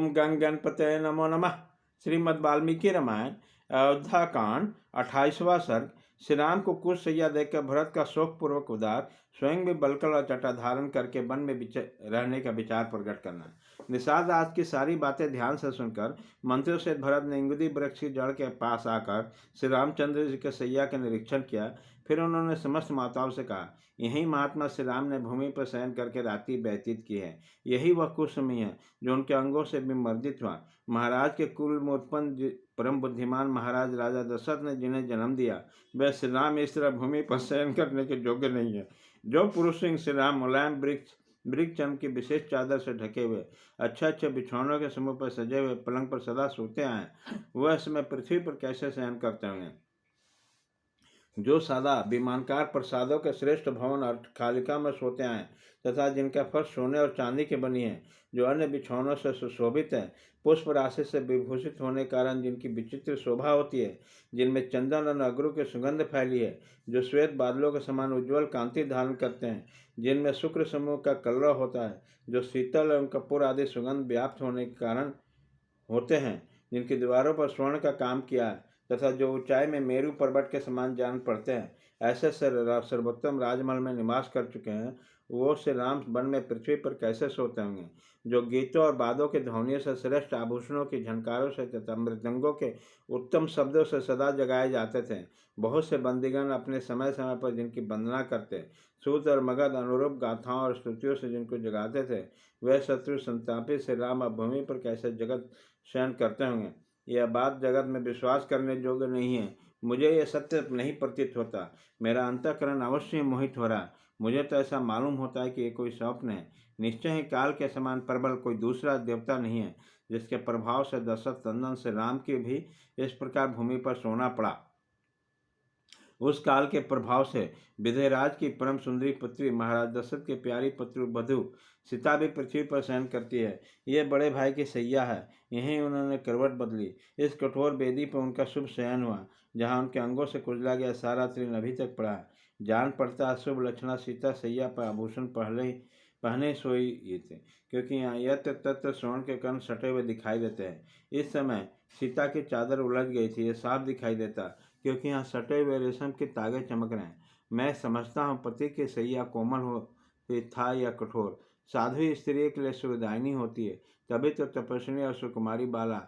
ओम गंग गणपतये नमो नमः। श्रीमद् वाल्मीकि रामायण अयोध्या कांड 28वां सर्ग। श्री राम को कुश सैया देखकर भरत का शोकपूर्वक उदार, स्वयं भी बलकल और जटा धारण करके वन में रहने का विचार प्रकट करना। निषाद आज की सारी बातें ध्यान से सुनकर मंत्रियों से भरत ने इंगुदी वृक्ष की जड़ के पास आकर श्री रामचंद्र जी के सैया का निरीक्षण किया। फिर उन्होंने समस्त माताओं से कहा, यही महात्मा श्री राम ने भूमि पर शयन करके रात्रि व्यतीत की है। यही वह कुसुमी है जो उनके अंगों से विमर्दित हुआ। महाराज के कुल में उत्पन्न परम बुद्धिमान महाराज राजा दशरथ ने जिन्हें जन्म दिया, वह श्री राम इस तरह भूमि पर शयन करने के योग्य नहीं है। जो पुरुष सिंह श्री राम मुलायम वृक्ष चंद की विशेष चादर से ढके हुए अच्छे अच्छे बिछौनों के समूह पर सजे हुए पलंग पर सदा सोते आए, वह समय पृथ्वी पर कैसे शयन करते होंगे। जो सदा विमानकार प्रसादों के श्रेष्ठ भवन और खालिका में सोते आए तथा जिनका फर्श सोने और चांदी के बनी है, जो अन्य बिछौनों से सुशोभित है, पुष्प राशि से विभूषित होने के कारण जिनकी विचित्र शोभा होती है, जिनमें चंदन और अगरू की सुगंध फैली है, जो श्वेत बादलों के समान उज्ज्वल कांति धारण करते हैं, जिनमें शुक्र समूह का कलरव होता है, जो शीतल एवं कपूर आदि सुगंध व्याप्त होने के कारण होते हैं, जिनकी दीवारों पर स्वर्ण का काम किया है तथा जो ऊंचाई में मेरू पर्वत के समान जान पड़ते हैं, ऐसे सर्वोत्तम राजमहल में निवास कर चुके हैं, वो श्री राम वन में पृथ्वी पर कैसे सोते होंगे। जो गीतों और वाद्यों के ध्वनियों से श्रेष्ठ आभूषणों की झनकारों से तथा मृदंगों के उत्तम शब्दों से सदा जगाए जाते थे। बहुत से बंदीगण अपने समय समय पर जिनकी वंदना करते, सूत और मगध अनुरूप गाथाओं और स्तुतियों से जिनको जगाते थे, वह शत्रु संतापी श्री राम अब भूमि पर कैसे जगत शयन करते होंगे। यह बात जगत में विश्वास करने योग्य नहीं है। मुझे यह सत्य नहीं प्रतीत होता। मेरा अंतःकरण अवश्य मोहित हो रहा। मुझे तो ऐसा मालूम होता है कि ये कोई स्वप्न है। निश्चय ही काल के समान प्रबल कोई दूसरा देवता नहीं है, जिसके प्रभाव से दशरथ नंदन से राम की भी इस प्रकार भूमि पर सोना पड़ा। उस काल के प्रभाव से विधेयराज की परम सुंदरी पुत्री महाराज दशरथ के प्यारी पुत्र वधु सीता भी पृथ्वी पर शयन करती है। ये बड़े भाई की सैया है। यहीं उन्होंने करवट बदली। इस कठोर बेदी पर उनका शुभ शयन हुआ, जहाँ उनके अंगों से कुचला गया सारा तृण अभी तक पड़ा है। जान पड़ता है शुभ लक्षणा सीता सैया पर आभूषण पहने सोई ये थे, क्योंकि यहाँ यत्र तत्र स्वर्ण के कण सटे हुए दिखाई देते हैं। इस समय सीता की चादर उलझ गई थी, ये साफ दिखाई देता, क्योंकि यहाँ सटे हुए रेशम के तागे चमक रहे हैं। मैं समझता हूँ पति की सैया कोमल हो था या कठोर, साध्वी स्त्री के लिए सुखदायिनी होती है। तभी तो तपस्विनी और सुकुमारी बाला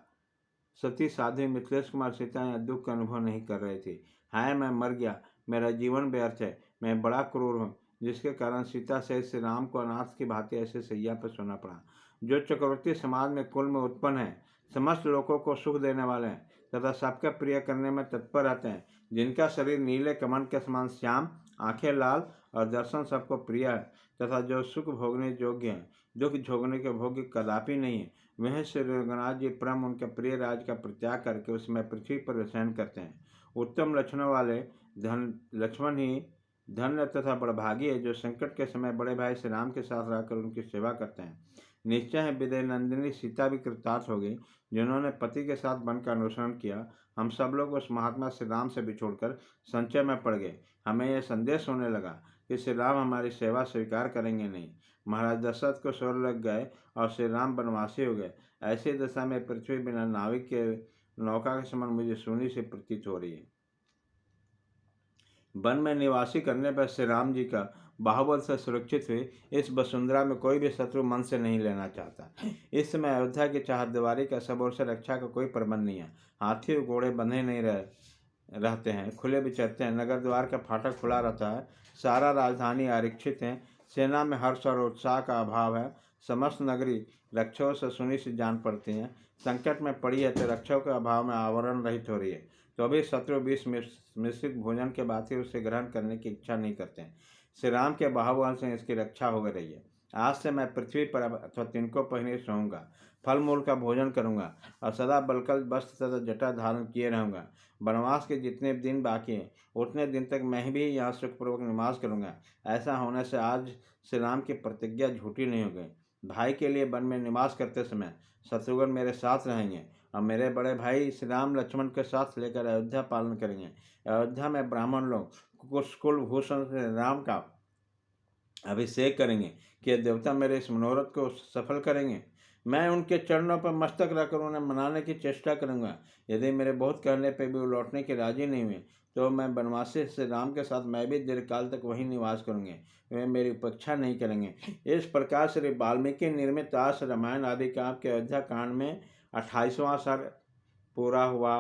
सती साध्वी मिथिलेश कुमार सीता या दुख का अनुभव नहीं कर रहे थे। हाय मैं मर गया, मेरा जीवन व्यर्थ है, मैं बड़ा क्रूर हूँ, जिसके कारण सीता सहित श्री राम को अनाथ की भांति ऐसे सैया पर सोना पड़ा। जो चक्रवर्ती समाज में कुल में उत्पन्न है, समस्त लोगों को सुख देने वाले हैं तथा सबका प्रिय करने में तत्पर रहते हैं, जिनका शरीर नीले कमल के समान श्याम, आंखें लाल और दर्शन सबको प्रिय है तथा जो सुख भोगने योग्य हैं, दुख भोगने के भोग्य कदापि नहीं है, वह श्री रघुनाथ जी परम उनके प्रिय राज का परित्याग करके उसमें पृथ्वी पर शयन करते हैं। उत्तम लक्षणों वाले लक्ष्मण ही धन्य तथा बड़भागी है, जो संकट के समय बड़े भाई श्री राम के साथ रहकर उनकी सेवा करते हैं। निश्चय है विदय नंदिनी सीता भी कृतार्थ हो गई, जिन्होंने पति के साथ वन का अनुसरण किया। हम सब लोग उस महात्मा श्री राम से बिछोड़कर संचय में पड़ गए। हमें यह संदेश होने लगा कि श्री राम हमारी सेवा स्वीकार करेंगे नहीं। महाराज दशरथ को स्वर लग गए और श्री राम वनवासी हो गए। ऐसी दशा में पृथ्वी बिना नाविक के नौका के समान मुझे सोनी से प्रतीत हो रही है। वन में निवासी करने पर श्री राम जी का बाहुबल से सुरक्षित हुए इस वसुंधरा में कोई भी शत्रु मन से नहीं लेना चाहता। इस समय अयोध्या की चारदीवारी का सब ओर से रक्षा का कोई प्रबंध नहीं है। हाथी और घोड़े बंधे नहीं रहते हैं, खुले विचरते हैं। नगर द्वार का फाटक खुला रहता है। सारा राजधानी आरक्षित है। सेना में हर्ष और उत्साह का अभाव है। समस्त नगरी रक्षकों से सुनी सी जान पड़ती हैं। संकट में पड़ी है तो रक्षकों के अभाव में आवरण रहित हो रही है, तो अभी शत्रु विष मिश्रित भोजन के बाद ही उसे ग्रहण करने की इच्छा नहीं करते हैं। श्री राम के बाहुबल से इसकी रक्षा हो रही है। आज से मैं पृथ्वी पर अथवा तिनको पहने सोऊंगा, फल मूल का भोजन करूंगा और सदा बलकल वस्त्र तथा जटा धारण किए रहूंगा। वनवास के जितने दिन बाकी हैं उतने दिन तक मैं भी यहाँ सुखपूर्वक निवास करूंगा। ऐसा होने से आज श्री राम की प्रतिज्ञा झूठी नहीं हो गई। भाई के लिए वन में निवास करते समय शत्रुघ्न मेरे साथ रहेंगे और मेरे बड़े भाई श्री राम लक्ष्मण के साथ लेकर अयोध्या पालन करेंगे। अयोध्या में ब्राह्मण लोग कुल भूषण से राम का अभिषेक करेंगे कि देवता मेरे इस मनोरथ को सफल करेंगे। मैं उनके चरणों पर मस्तक रखकर उन्हें मनाने की चेष्टा करूंगा। यदि मेरे बहुत कहने पर भी वो लौटने के राजी नहीं हुए तो मैं बनवासी श्री राम के साथ मैं भी दीर्घकाल तक वहीं निवास करूंगे। वे मेरी उपेक्षा नहीं करेंगे। इस प्रकार श्री वाल्मीकि निर्मित आस रामायण आदि काव्य के अयोध्या कांड में 28वां सर्ग पूरा हुआ।